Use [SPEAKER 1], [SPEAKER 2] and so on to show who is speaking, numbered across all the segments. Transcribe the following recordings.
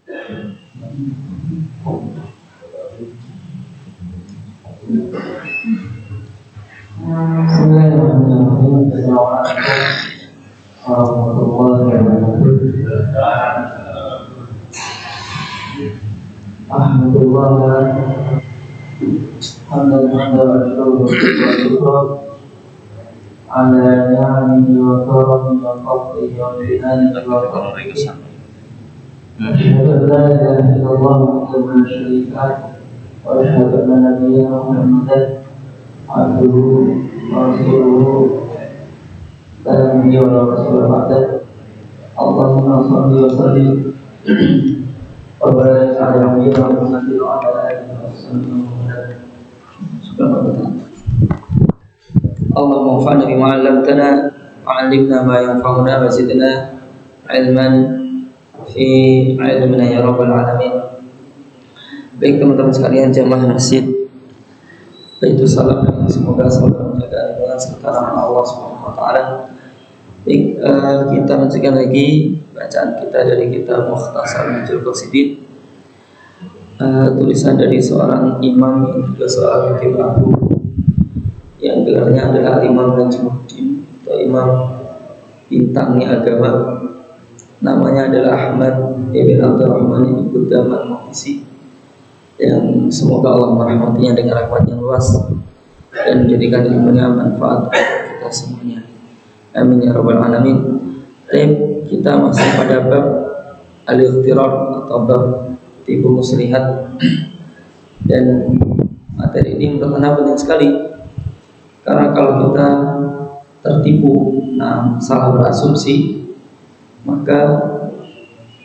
[SPEAKER 1] Bismillahirrahmanirrahim. Assalamualaikum warahmatullahi wabarakatuh. Alhamdulillah. Alhamdulillah. Ala ni'amihi wa karamihi wa fadlihi wa minanihi wa rahmatihi. Asyhadu an la ilaha illallah wahdahu la syarika lahu wa asyhadu anna nabiyyana Muhammadan abduhu wa rasuluhu la nabiyya wa la rasula ba'dahu. Allahumma shalli wa sallim wa barik ala nabiyyina Muhammadin wa ala alihi wa sahbihi. Subhanallah. Allahumma anfa'na bima 'allamtana wa 'allimna ma yanfa'una wa zidna 'ilman fi 'ilmina ya rabbal alamin. Baik teman-teman sekalian jamaah masjid Baitul Salam, semoga selalu menjaga dengan serta rahmat Allah Subhanahu wa taala. Baik, kita lanjutkan lagi bacaan kita dari kitab Mukhtasar Minhajul Qasidin, tulisan dari seorang imam yang juga seorang hakim agung yang gelarnya adalah Imam Najmuddin atau Imam bintangnya agama. Namanya adalah Ahmad ibn Abdurrahman ibn Qudam al-Maqdisi, yang semoga Allah merahmatinya dengan rahmat yang luas dan menjadikan ilmunya manfaat untuk kita semuanya. Amin ya rabbal alamin. Kita masih pada bab al-ikhtirar atau bab tipu muslihat, dan materi ini menurut saya penting sekali. Karena kalau kita tertipu, salah berasumsi, maka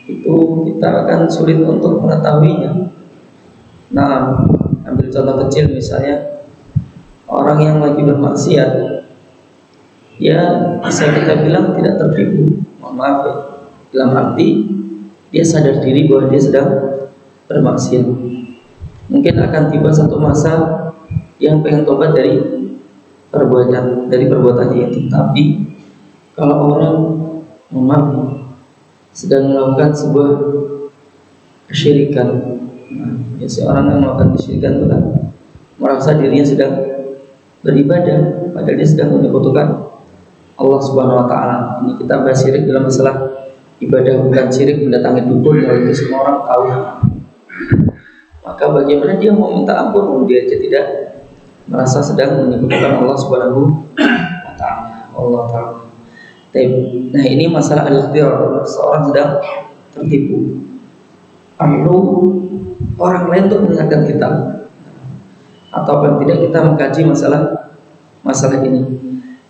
[SPEAKER 1] itu kita akan sulit untuk mengetahuinya. Ambil contoh kecil misalnya, orang yang lagi bermaksiat, ya bisa kita bilang tidak tertipu, mohon maaf ya, dalam arti dia sadar diri bahwa dia sedang bermaksiat. Mungkin akan tiba satu masa yang pengen tobat dari perbuatannya itu. Tapi kalau orang sedang melakukan sebuah kesyirikan, orang yang melakukan kesyirikan itu kan merasa dirinya sedang beribadah, padahal dia sedang menyekutukan Allah Subhanahu wa taala. Ini kita bahas syirik dalam masalah ibadah, bukan syirik mendatangi dukun, kalau itu semua orang tahu. Maka bagaimana dia mau minta ampun, dia aja tidak merasa sedang menyekutukan Allah Subhanahu wa taala. Allah taala. Nah, ini masalah al-ikhtiar, seorang sedang tertipu. Perlu orang lain untuk mengingatkan kita, atau paling tidak kita mengkaji masalah ini.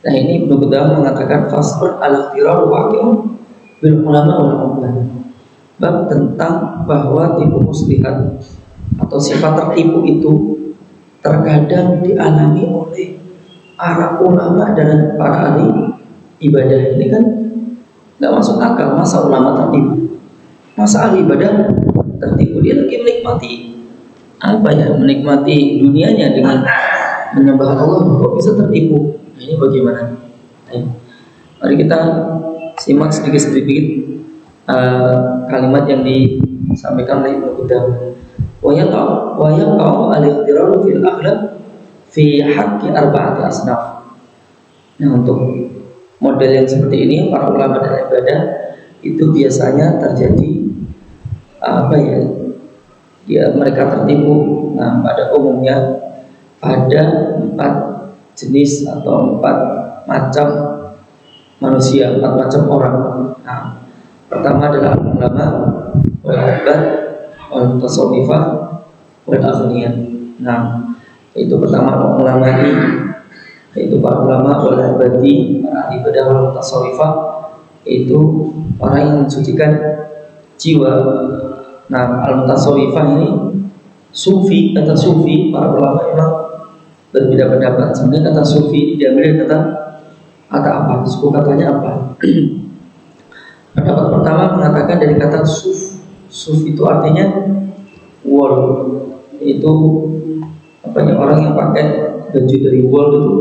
[SPEAKER 1] Nah, ini Ibnu Qudamah mengatakan faslun al-ikhtirar waqi'un bil ulama wal ummah. Bab tentang bahwa tipu muslihat atau sifat tertipu itu terkadang dialami oleh para ulama dan para ahli ibadah. Ini kan tidak masuk akal, masa ulama tertipu, masa ahli ibadah tertipu. Dia lagi menikmati dunianya dengan menyembah Allah, kok bisa tertipu? Ini bagaimana? Mari kita simak sedikit-sedikit kalimat yang disampaikan oleh Ibnu Qudamah. Wa yaqa'u al-ikhtirar fil akhlaq fi haqqi arba'ati asnaf. Nah, untuk model yang seperti ini, para ulama dan ibadah itu biasanya terjadi mereka tertipu. Pada umumnya pada 4 jenis atau 4 macam manusia, 4 macam orang. Pertama adalah ulama wal abad wal mutasawwifah wal aghniyah. Itu pertama ulama ini, yaitu para ulama wal abadi, para ibadah wal mutasawwifah, itu orang yang mensucikan jiwa. Al mutasawwifah ini sufi. Kata sufi, para ulama memang berbeda pendapat. Sebenarnya kata sufi diambil dari kata apa? Suku katanya apa? Pendapat pertama mengatakan dari kata suf. Suf itu artinya wool. Itu orang yang pakai baju dari wool itu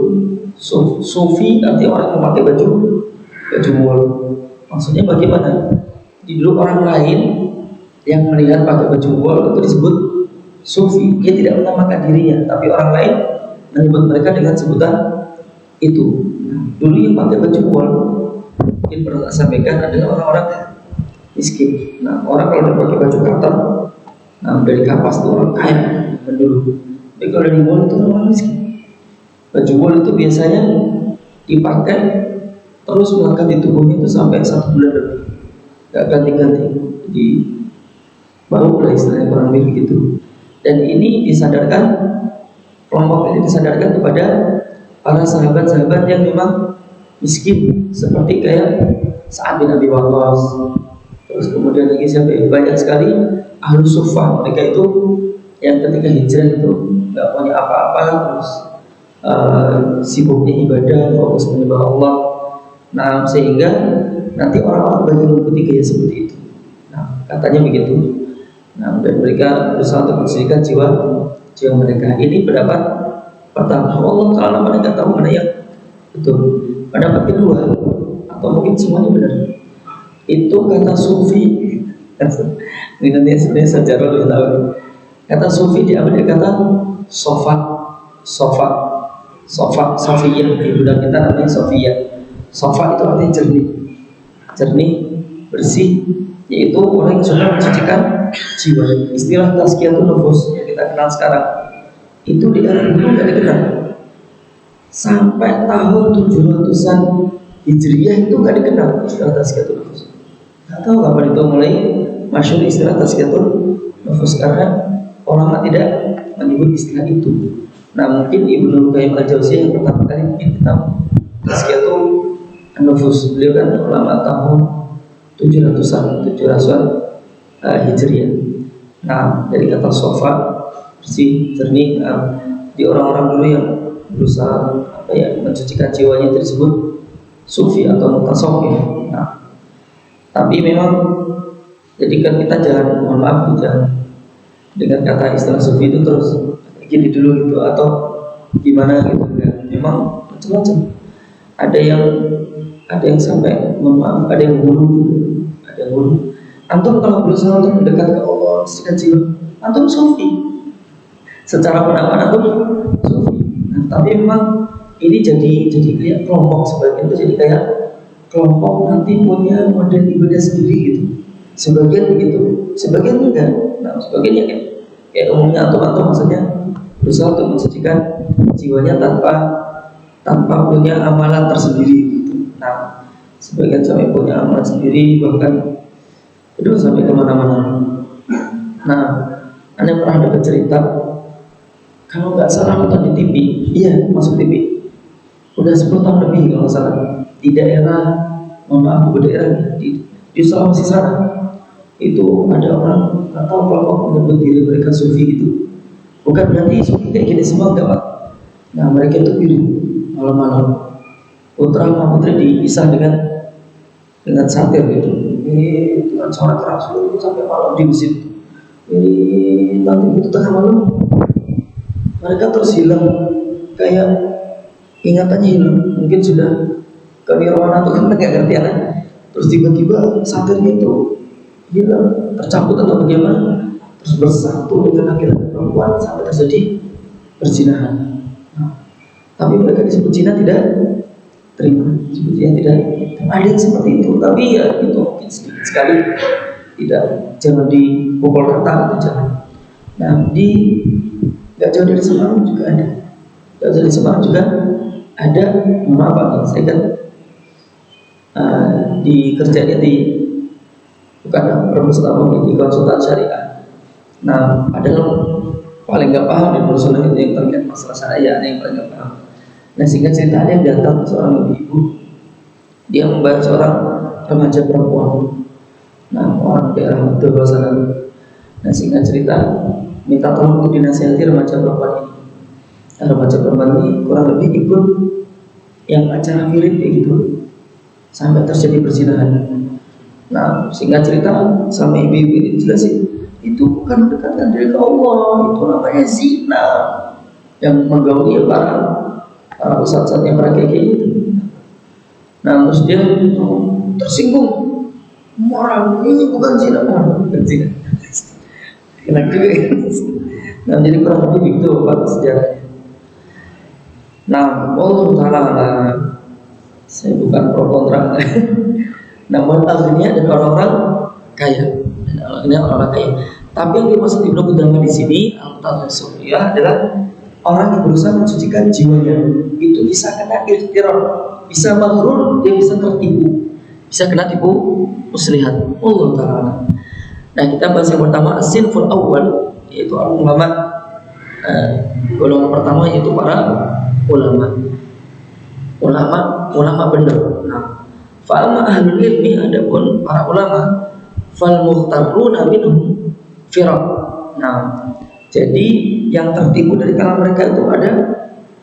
[SPEAKER 1] sufi, artinya orang yang pakai baju wool. Maksudnya bagaimana? Di dulu orang lain yang melihat pakai baju wol itu disebut sufi. Dia tidak menamakan dirinya, tapi orang lain menyebut mereka dengan sebutan itu. Nah, dulu yang pakai baju wol mungkin pernah saya sampaikan adalah orang-orang miskin. Nah, orang kalau dia pakai baju katan, nah dari kapas itu orang kaya dulu. Tapi kalau dari wol itu orang miskin. Baju wol itu biasanya dipakai terus melekat di tubuhnya itu sampai 1 bulan lebih, nggak ganti-ganti. Jadi baru lah istilahnya kurang lebih begitu. Dan ini disadarkan, kelompok ini disadarkan kepada para sahabat-sahabat yang memang miskin, seperti kayak Sa'ad bin Abi Waqqas, terus kemudian lagi siapa ya? Banyak sekali ahlu suffah. Mereka itu yang ketika hijrah itu nggak punya apa-apa, terus sibuknya ibadah, fokus menyembah Allah. Nah, sehingga nanti orang-orang banyak mengikuti gaya seperti itu. Nah, katanya begitu. Nah, dan mereka berusaha untuk membersihkan jiwa mereka. Ini pendapat pertama. Allah Taala mereka tahu mana yang betul. Pendapat kedua, atau mungkin semuanya benar, itu kata sufi. Ini nanti sebenarnya sejarah lebih tahu. Kata sufi diambil dari kata sofa, sofiyah. Ibu dan kita namanya sofiyah. Sofa itu artinya jernih, bersih, yaitu orang yang sudah mencucikan jiwa. Istilah tazkiyatun nufus yang kita kenal sekarang itu di era dulu nggak dikenal. Sampai tahun 700-an Hijriyah itu nggak dikenal istilah tazkiyatun nufus. Nggak tahu kapan itu mulai masyhur istilah tazkiyatun nufus, karena ulama tidak menyebut istilah itu. Nah, mungkin Ibnu Qayyim al-Jauziyah yang pertama kali mungkin tentang tazkiyatun nufus. Beliau kan ulama tahun 700-an Hijriyah. Nah, dari kata sofa, bersih, jernih. Nah, di orang-orang dulu yang berusaha mencucikan jiwanya itu disebut sufi atau mutasawwif. Nah, tapi memang jadikan kita jangan, mohon maaf, jangan dengan kata istilah sufi itu terus gini dulu gitu atau gimana gitu kan. Memang macam-macam. Ada yang sampai, mohon maaf, ada yang guru. Antum kalau berusaha untuk mendekat ke Allah, mensucikan jiwa, antum sufi. Secara pendapat antum sufi. Nah, tapi memang ini jadi kayak kelompok, sebagian itu jadi kayak kelompok nanti punya model ibadah sendiri gitu. Sebagian begitu, sebagian enggak. Nah, sebagian ya kayak umumnya antum maksudnya berusaha untuk mensucikan jiwanya tanpa punya amalan tersendiri gitu. Nah, sebagian sampai punya amalan sendiri, bahkan itu sampai kemana-mana. Nah, Anda pernah dapat cerita, kalau nggak salah nonton di TV, iya masuk TV, udah 10 tahun lebih kalau nggak salah, di daerah, mohon maaf, di daerah di Sulawesi sana, itu ada orang nggak tahu kelompok menyebut diri mereka sufi gitu. Bukan berarti sufi kayak gini semua, enggak Pak. Nah, mereka itu pilih malam-malam, putra sama putri dipisah dengan satir gitu. Ini dengan suara keras itu sampai malam di masjid. Ini nanti itu tengah malam mereka terus hilang, kayak ingatannya hilang. Mungkin sudah kewirausahaan atau kan nggak ngerti ya. Terus tiba-tiba satirnya itu hilang, tercabut atau bagaimana, terus bersatu dengan laki-laki perempuan sampai terjadi perzinahan. Nah, tapi mereka disebut zina tidak terima, sebetulnya tidak ada yang seperti itu. Tapi ya itu mungkin sedikit sekali, jangan dipukul rata, itu jangan. Nah, nggak jauh dari Semarang juga ada. Nggak jauh dari Semarang juga ada. Maaf Pak, saya kan di kerjanya bukan perpustakaan, di konsultan syariah. Nah, ada yang paling nggak paham di perusahaan itu yang terkait masalah syariah, yang paling nggak paham. Nah, singkat cerita, ada yang datang seorang ibu, dia membayar seorang remaja perempuan. Nah, orang daerah Madura sana. Nah, singkat cerita, minta tolong untuk dinasihati remaja perempuan ini. Nah, remaja perempuan ini kurang lebih ikut yang acara film kayak gitu, sampai terjadi perzinahan. Nah, singkat cerita, sama ibu-ibu ini jelasin, itu bukan mendekatkan diri ke Allah, itu namanya zina. Yang menggauli para ustadz-ustadznya para kayak gitu. Nah, terus dia tersinggung, marah, ini bukan zina, bukan zina. Enak juga ya. Nah, jadi kurang lebih begitu Pak sejarahnya. Nah, Allah Ta'ala, saya bukan pro kontra. Namun akhirnya dan orang-orang kaya, dan akhirnya orang-orang kaya. Tapi yang dimaksud Ibnu Qudamah di sini, al-Tasawwufiyah adalah orang yang berusaha mensucikan jiwanya. Itu bisa kena ikhtiar, bisa maghrur, dia bisa tertipu, bisa kena tipu muslihat. Allah Ta'ala. Nah, kita bahas yang pertama, as-sinful awal, yaitu ulama. Golongan pertama yaitu para ulama benar. Nah, fa'alma ahlul ilmi, adapun para ulama, fal mukhtaruna minhum firaq. Nah, jadi yang tertipu dari kalangan mereka itu ada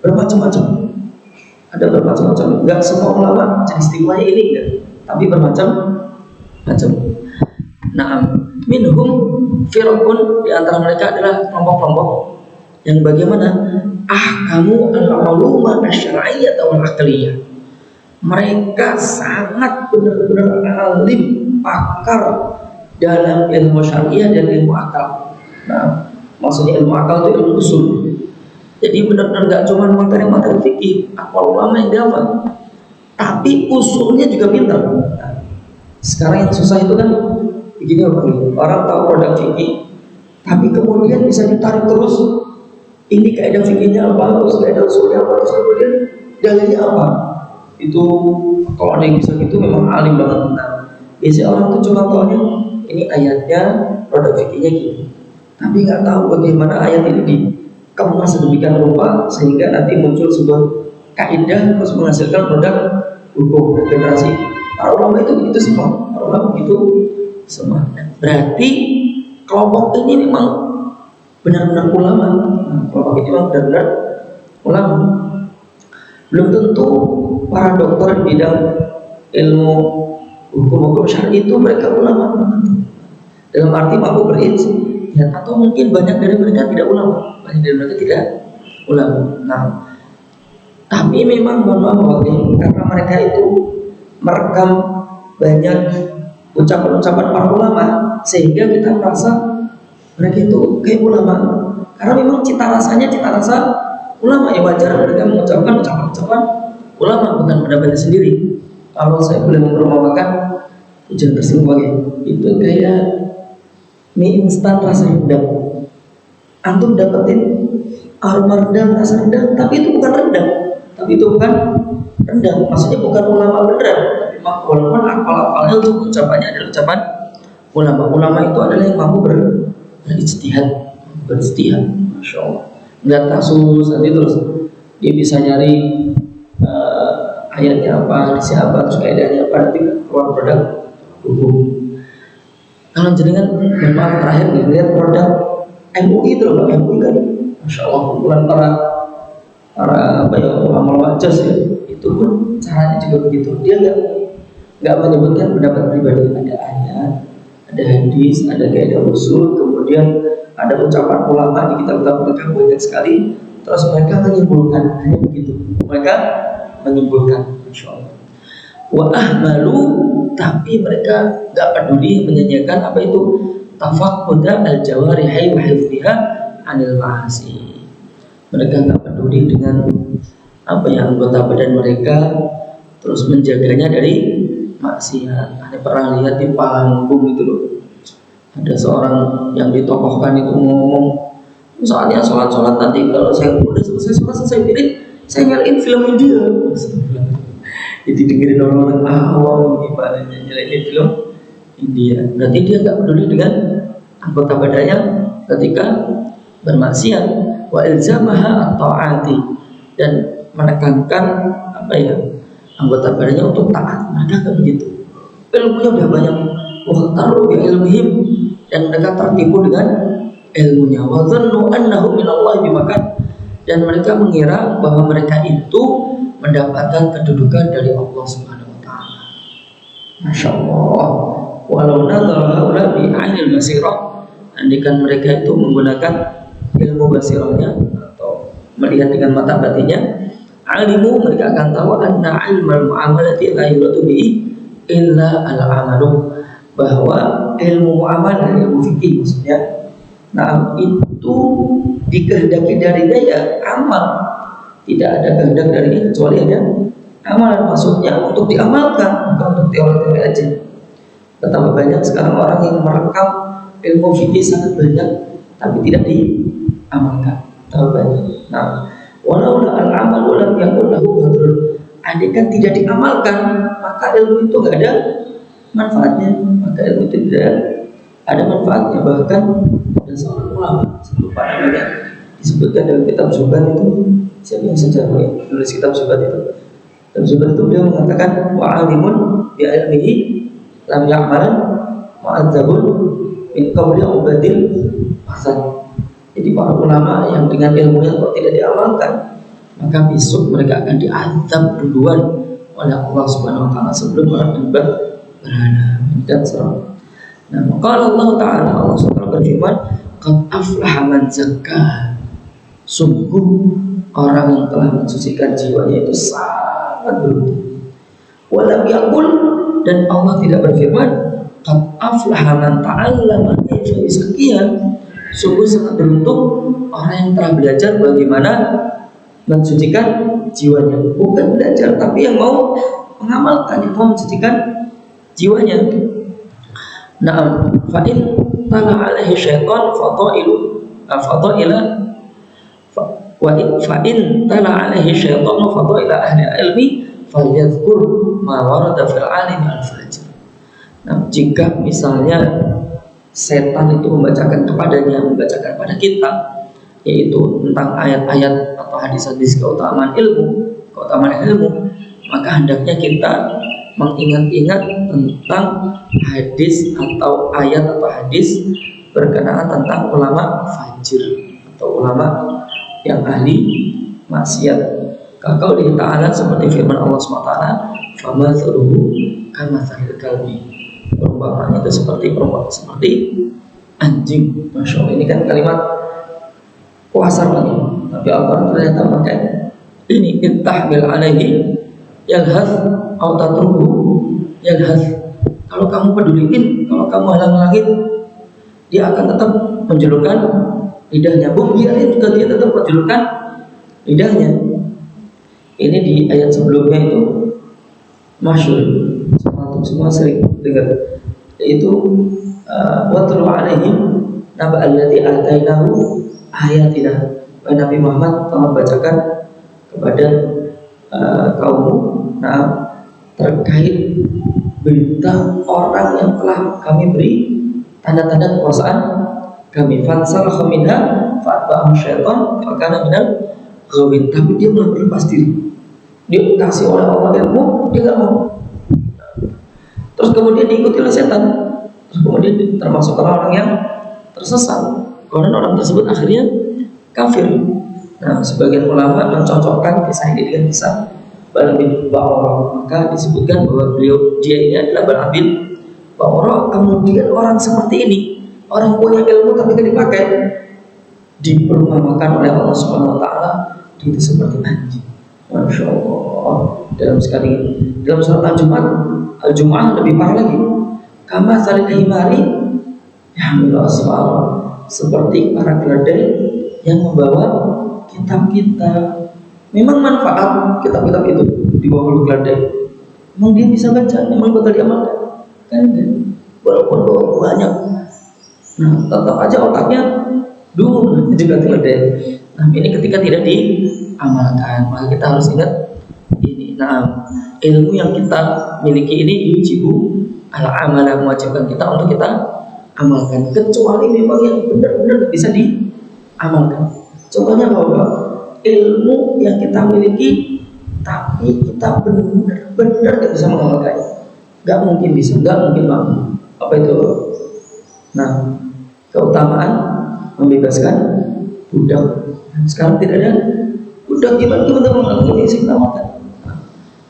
[SPEAKER 1] bermacam-macam. Ada bermacam-macam. Enggak semua ulama jenis tipenya ini enggak, tapi bermacam-macam. Nah, minhum firaqun, di antara mereka adalah kelompok-kelompok yang bagaimana ahkamu al-uluma asy-syar'iyyah wal aqliyah. Mereka sangat benar-benar alim, pakar dalam ilmu syariah dan ilmu akal. Nah, maksudnya ilmu akal itu ilmu usul. Jadi benar-benar gak cuma materi-materi fikih, apa ulama yang dihafal, tapi usulnya juga pintar. Nah, sekarang yang susah itu kan begini orang tahu produk fikih, tapi kemudian bisa ditarik terus. Ini kaidah fikihnya apa, terus kaidah usulnya apa, terus kemudian dalilnya apa. Itu kalau ada yang bisa gitu memang alim banget. Nah, biasanya orang tuh cuma tahunya ini ayatnya, produk fikihnya gini, tapi nggak tahu bagaimana ayat ini dikemas sedemikian rupa sehingga nanti muncul sebuah kaidah terus menghasilkan produk hukum generasi. Para ulama itu begitu semua. Para ulama begitu semua. Berarti kelompok ini memang benar-benar ulama. Kelompok ini memang benar-benar ulama. Belum tentu para dokter di bidang ilmu hukum syar'i itu mereka ulama. Dalam arti mampu berijtihad, atau mungkin banyak dari mereka tidak ulama, banyak dari mereka tidak ulama. Nah, tapi memang mohon karena mereka itu merekam banyak ucapan-ucapan para ulama sehingga kita merasa mereka itu kayak ulama. Karena memang cita rasa ulama, ya wajar mereka mengucapkan ucapan-ucapan ulama bukan pendapatnya sendiri. Kalau saya boleh memperumpamakan, jangan tersinggung lagi. Itu kayak mie instan rasa rendang. Antum dapetin aroma rendang, rasa rendang, tapi itu bukan rendang. Maksudnya bukan ulama beneran. Tapi walaupun akal-akalnya untuk ucapannya adalah ucapan ulama. Ulama itu adalah yang mampu berijtihad, masya Allah. Nggak kasus nanti terus dia bisa nyari ayatnya apa, siapa, terus kaidahnya apa, nanti keluar produk hukum. Kalau jenengan memang terakhir nih lihat produk MUI itu loh, MUI kan, masya Allah, kumpulan para ulama jas ya, itu pun caranya juga begitu. Dia nggak menyebutkan pendapat pribadi, ada ayat, ada hadis, ada kaidah usul, kemudian ada ucapan ulama di kitab-kitab mereka banyak sekali. Terus mereka menyimpulkan, hanya begitu. Mereka menyimpulkan, insya Allah. Wa ahmalu, tapi mereka nggak peduli menyanyikan apa itu tafaqquda al-jawarihi wa hifdhiha anil ma'asi. Mereka nggak peduli dengan apa yang anggota badan mereka, terus menjaganya dari maksiat. Ada pernah lihat di panggung itu loh, ada seorang yang ditokohkan itu ngomong, soalnya sholat nanti kalau saya udah selesai pirit, saya nyalain film India. Jadi dengerin orang-orang awam gimana nyalain film India. Berarti dia nggak peduli dengan anggota badannya ketika bermaksiat. Wa ilzamaha at-ta'ati, dan menekankan anggota badannya untuk taat. Mereka nggak begitu. Ilmunya udah banyak. Waqtaru bi ilmihim, dan mereka tertipu dengan ilmunya. Wa dhannu annahu minallahi bimakan, dan mereka mengira bahwa mereka itu mendapatkan kedudukan dari Allah Subhanahu wa taala. Masya Allah. Walau nadhara haula bi ainil basirah, andikan mereka itu menggunakan ilmu basirahnya atau melihat dengan mata batinnya, alimu, mereka akan tahu anna ilmal muamalati la yuradu bi illa al-amalu, bahwa ilmu muamalah, ilmu fikih maksudnya, Nah, itu dikehendaki darinya ya amal. Tidak ada kehendak darinya kecuali ada amalan. Maksudnya untuk diamalkan, bukan untuk teori-teori aja. Betapa banyak sekarang orang yang merekam ilmu fikih sangat banyak, tapi tidak diamalkan. Betapa banyak. Nah, walau al-amal lam yakun lahu badrun. Andai kan tidak diamalkan, maka ilmu itu nggak ada manfaatnya. Maka ilmu itu tidak ada manfaatnya. Bahkan ada seorang ulama, saya lupa namanya, disebutkan dalam kitab Zuhad itu, siapa yang sejarah ya, nulis kitab Zuhad itu. Dalam Zuhad itu dia mengatakan wa'alimun bi ilmihi lam ya'mal mu'adzabun min qawli ubadil hasan. Jadi para ulama yang dengan ilmunya kok tidak diamalkan, maka besok mereka akan diazab duluan oleh Allah Subhanahu wa taala sebelum orang yang berhala dan serang. Nah, maka Allah Ta'ala, Allah SWT berfirman, qad aflaha man zakkaha. Sungguh orang yang telah mensucikan jiwanya itu sangat beruntung. Walam yaqul, dan Allah tidak berfirman qad aflaha man ta'allama kaifa yuzakkiha. Sungguh sangat beruntung orang yang telah belajar bagaimana mensucikan jiwanya. Bukan belajar, tapi yang mau mengamalkan, yang mau mensucikan jiwanya. Nah, fa'in tala alaihi syaitan fadaila fa'in tala alaihi syaitan fadaila ahli ilmi falyadhkur ma warada fil alim al-fajr. Nah, jika misalnya setan itu membacakan pada kita, yaitu tentang ayat-ayat atau hadis-hadis keutamaan ilmu, maka hendaknya kita mengingat-ingat tentang hadis atau ayat atau hadis berkenaan tentang ulama fajir atau ulama yang ahli maksiat. Kalau ta'ala seperti firman Allah SWT, famathaluhu kamathalil kalbi. Perumpamaannya itu seperti anjing. Masya Allah, ini kan kalimat kuasar banget, tapi Allah ternyata pakai ini, intahmil alaihi yalhath atau tatruhu yalhath. Kalau kamu peduliin, kalau kamu halang-halangin, dia akan tetap menjulurkan lidahnya. Biarin juga dia tetap menjulurkan lidahnya. Ini di ayat sebelumnya itu masyhur, semua sering dengar, yaitu watlu alaihim naba allati atainahu ayatina. Nabi Muhammad telah membacakan kepada kaummu terkait berita orang yang telah kami beri tanda-tanda kekuasaan kami. Fansalakha minha fa'atba'ahu syaitan fakana minal ghawin. Tapi dia belum berlepas diri. Dia kasih oleh Allah ilmu, dia nggak mau. Terus kemudian diikuti oleh setan. Terus kemudian termasuk orang yang tersesat. Kemudian orang tersebut akhirnya kafir. Nah, sebagian ulama mencocokkan kisah ini dengan kisah Bala bin Ba'urah. Maka disebutkan bahwa dia ini adalah Bala bin Ba'urah. Kemudian orang seperti ini, orang punya ilmu tapi tidak dipakai, diperumpamakan oleh Allah Subhanahu wa taala itu seperti anjing. Masya Allah. Dalam surat Al-Jumu'ah lebih parah lagi. Kama salil himari yahmilu asfar. Seperti para keledai yang membawa kitab-kitab. Memang manfaat kitab-kitab itu di bawah keledai. Memang dia bisa baca, memang bakal diamalkan. Kan walaupun banyak. Nah, tetap aja otaknya dulu juga keledai. Nah, ini ketika tidak diamalkan, maka kita harus ingat ini. Nah, ilmu yang kita miliki ini yujibu al-amala, mewajibkan kita untuk kita amalkan, kecuali memang yang benar-benar bisa diamalkan. Contohnya bahwa ilmu yang kita miliki tapi kita benar-benar tidak bisa mengamalkannya, nggak mungkin bisa, nggak mungkin mampu. Apa itu? Nah, keutamaan membebaskan budak. Sekarang tidak ada budak, gimana mengamalkan ini sih mengamalkan.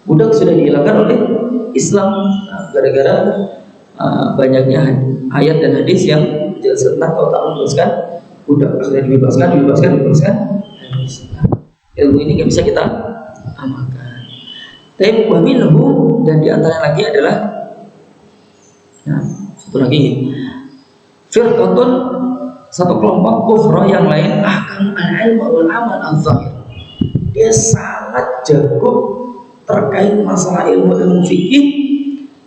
[SPEAKER 1] Budak sudah dihilangkan oleh Islam gara-gara banyaknya ayat dan hadis yang menjelaskan tentang keutamaan membebaskan budak. Sudah dibebaskan. Ilmu ini nggak bisa kita amalkan. Tapi waminhu, dan diantaranya lagi adalah satu lagi firqatun satu kelompok kufra yang lain akan al-ilmu wal amal al-zahir. Dia sangat jago terkait masalah ilmu fikih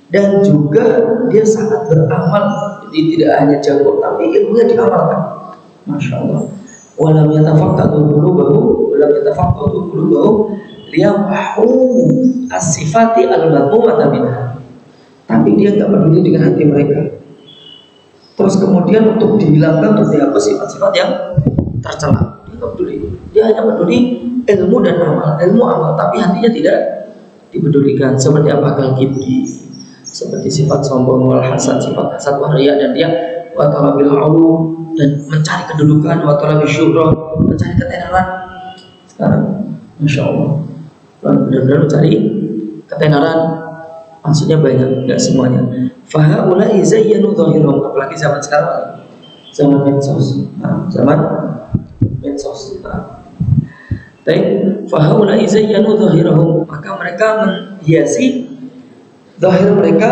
[SPEAKER 1] dan juga dia sangat beramal. Jadi tidak hanya jago tapi ilmunya diamalkan. Masya Allah. Walam yatafaqqatu qulubuhum walam yatafaqqatu qulubuhum liyamhu as-sifati al-madhmumata minha. Tapi dia nggak peduli dengan hati mereka. Terus kemudian untuk dihilangkan, untuk dihapus sifat-sifat yang tercela. Dia nggak peduli. Dia hanya peduli ilmu dan amal, tapi hatinya tidak dipedulikan. Seperti apa kibri, seperti sifat sombong, wal hasad, sifat hasad, wal riya, dan dia wa talabil ulu, dan mencari kedudukan, wa talabil syuhra, mencari ketenaran. Sekarang, masya Allah, benar-benar mencari ketenaran. Maksudnya banyak, nggak semuanya. Fahaulai zayyanu dhahirahum, apalagi zaman sekarang, zaman medsos. Zaman medsos. Baik, fahaulai zayyanu dhahirahum, maka mereka menghiasi zahir mereka.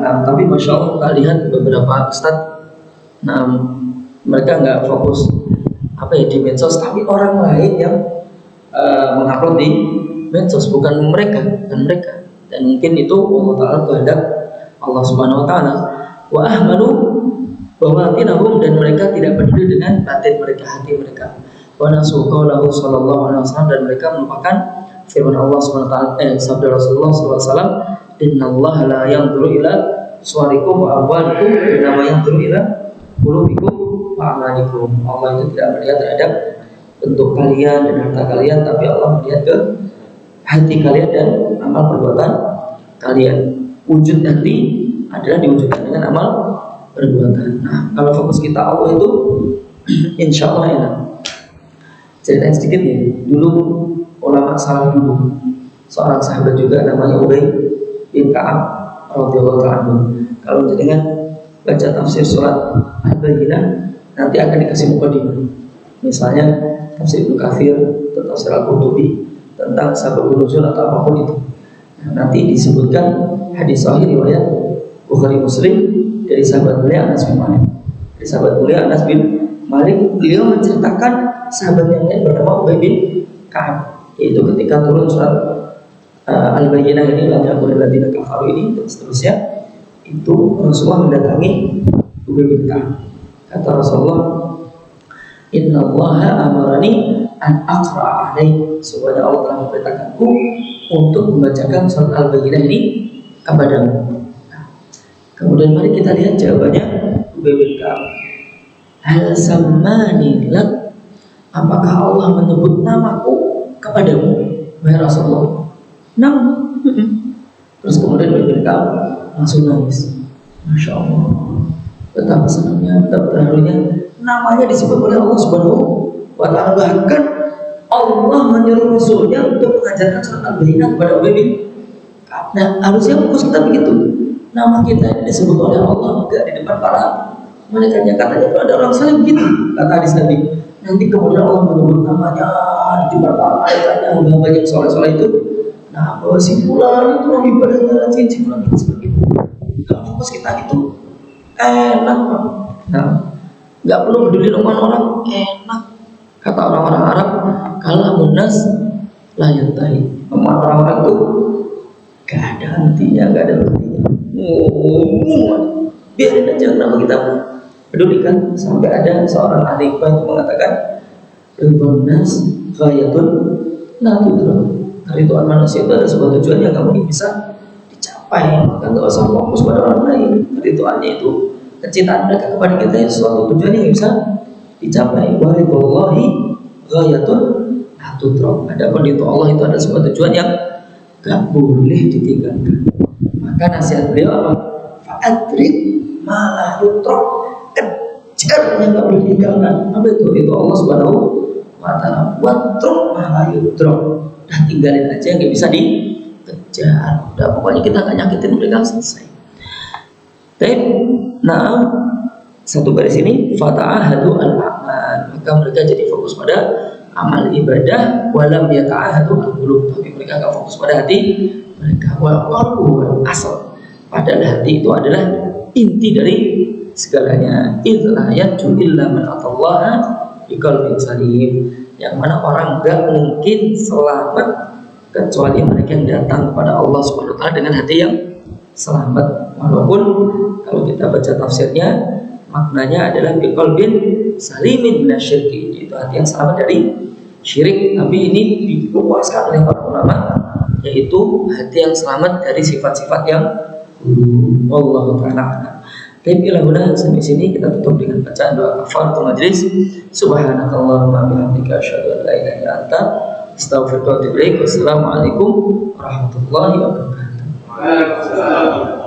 [SPEAKER 1] Nah, tapi masya Allah kita lihat beberapa ustaz, nah mereka nggak fokus di medsos, tapi orang lain yang mengupload di medsos, bukan mereka, dan mungkin itu Allah Ta'ala kehendak Allah Subhanahu Wa Ta'ala. Wa ahmadu bawatinahum, dan mereka tidak peduli dengan batin mereka, hati mereka. Wa nasu qaulahu sallallahu alaihi wasallam, dan mereka melupakan firman Allah Subhanahu Wa Ta'ala, sabda Rasulullah sallallahu alaihi wasallam, innallaha la yanzuru ila suwarikum wa amwalikum, innama yanzuru ila qulubikum wa a'malikum. Allah itu tidak melihat terhadap bentuk kalian dan harta kalian, tapi Allah melihat ke hati kalian dan amal perbuatan kalian. Wujud hati adalah diwujudkan dengan amal perbuatan. Nah, kalau fokus kita Allah itu insya Allah enak. Ceritain sedikit ya. Dulu ulama salaf dulu, seorang sahabat juga namanya Ubay bin Ka'ab radhiyallahu anhu. Kalau dengan baca tafsir surat Al-Bayyinah nanti akan dikasih mukadimah. Misalnya tafsir Ibnu Katsir, tafsir Al-Qurtubi tentang sababun nuzul atau apapun itu. Nah, nanti disebutkan hadis sahih riwayat Bukhari Muslim dari sahabat mulia Anas bin Malik. Dari sahabat mulia Anas bin Malik, beliau menceritakan sahabat yang lain bernama Ubay bin Ka'ab, yaitu ketika turun surat Al-Bayyinah ini, la yaqulul ladzina kafaru ini dan seterusnya, itu Rasulullah mendatangi Ubay bin Ka'ab. Kata Rasulullah, innallaha amarani an aqra alaih, supaya Allah telah memerintahkanku untuk membacakan surat Al-Bayyinah ini kepadamu. Nah, kemudian mari kita lihat jawabannya Ubay bin Ka'ab. Hal sammani lak, apakah Allah menyebut namaku kepadamu wahai Rasulullah? Nama. Terus kemudian Ubay bin Ka'ab langsung nangis. Masya Allah, betapa senangnya, betapa terharunya namanya disebut oleh Allah Subhanahu wa Ta'ala. Bahkan Allah menyuruh Rasulnya untuk mengajarkan surat Al-Bayyinah kepada Ubay bin Ka'ab. Nah, harusnya fokus kita begitu. Nama kita ini disebut oleh Allah enggak di depan para malaikatnya. Katanya kalau ada orang saleh begitu, kata hadis Nabi. Nanti kemudian Allah menyebut namanya di depan para malaikatnya, udah banyak soleh-soleh itu. Nah, bahwa si fulan itu orang ibadahnya rajin, si fulan itu seperti itu. Kalau fokus kita itu enak, nah, nggak perlu peduli omongan orang, enak. Kata orang-orang Arab, kalamun nas la yantahi. Omongan orang-orang itu gak ada hentinya, gak ada hentinya. Biarin aja, kenapa kita pedulikan? Sampai ada seorang ahli hikmah itu mengatakan, ridwan nas ghayatun la tudrak. Keridhaan manusia itu ada sebuah tujuan yang gak mungkin bisa dicapai. Maka gak usah fokus pada orang lain. Keridhaannya itu, kecintaan mereka kepada kita itu suatu tujuan yang bisa dicapai. Waridallahi ghayatun la tudrak. Adapun itu Allah itu ada sebuah tujuan yang gak boleh ditinggalkan. Maka nasihat beliau apa? Fa'adrik ma la yutrak, kejar yang gak boleh ditinggalkan. Apa itu? Itu Allah Subhanahu wa Ta'ala. Watruk ma la yutrak, dah tinggalin aja yang gak bisa dikejar. Udah pokoknya kita gak nyakitin mereka, selesai. Baik. Nah, satu baris ini fata'ahadu al-amal, maka mereka jadi fokus pada amal ibadah, walam yata'ahadu al-qulub, tapi mereka gak fokus pada hati mereka. Wal qalbu asal, padahal hati itu adalah inti dari segalanya. Idla yatu illa man atallaha biqalbin salim. Yang mana orang gak mungkin selamat kecuali mereka yang datang kepada Allah Subhanahu wa taala dengan hati yang selamat. Walaupun kalau kita baca tafsirnya maknanya adalah biqalbin salimin minasyirki, itu hati yang selamat dari syirik. Tapi ini diluaskan oleh para ulama, yaitu hati yang selamat dari sifat-sifat yang wallahu ta'ala. Tapi ilahuna sampai sini kita tutup dengan bacaan doa kafaratul majlis. Subhanakallahumma bihamdika asyhadu an la ilaha illa anta astaghfiruka wa atubu ilaik. Wassalamualaikum warahmatullahi wabarakatuh.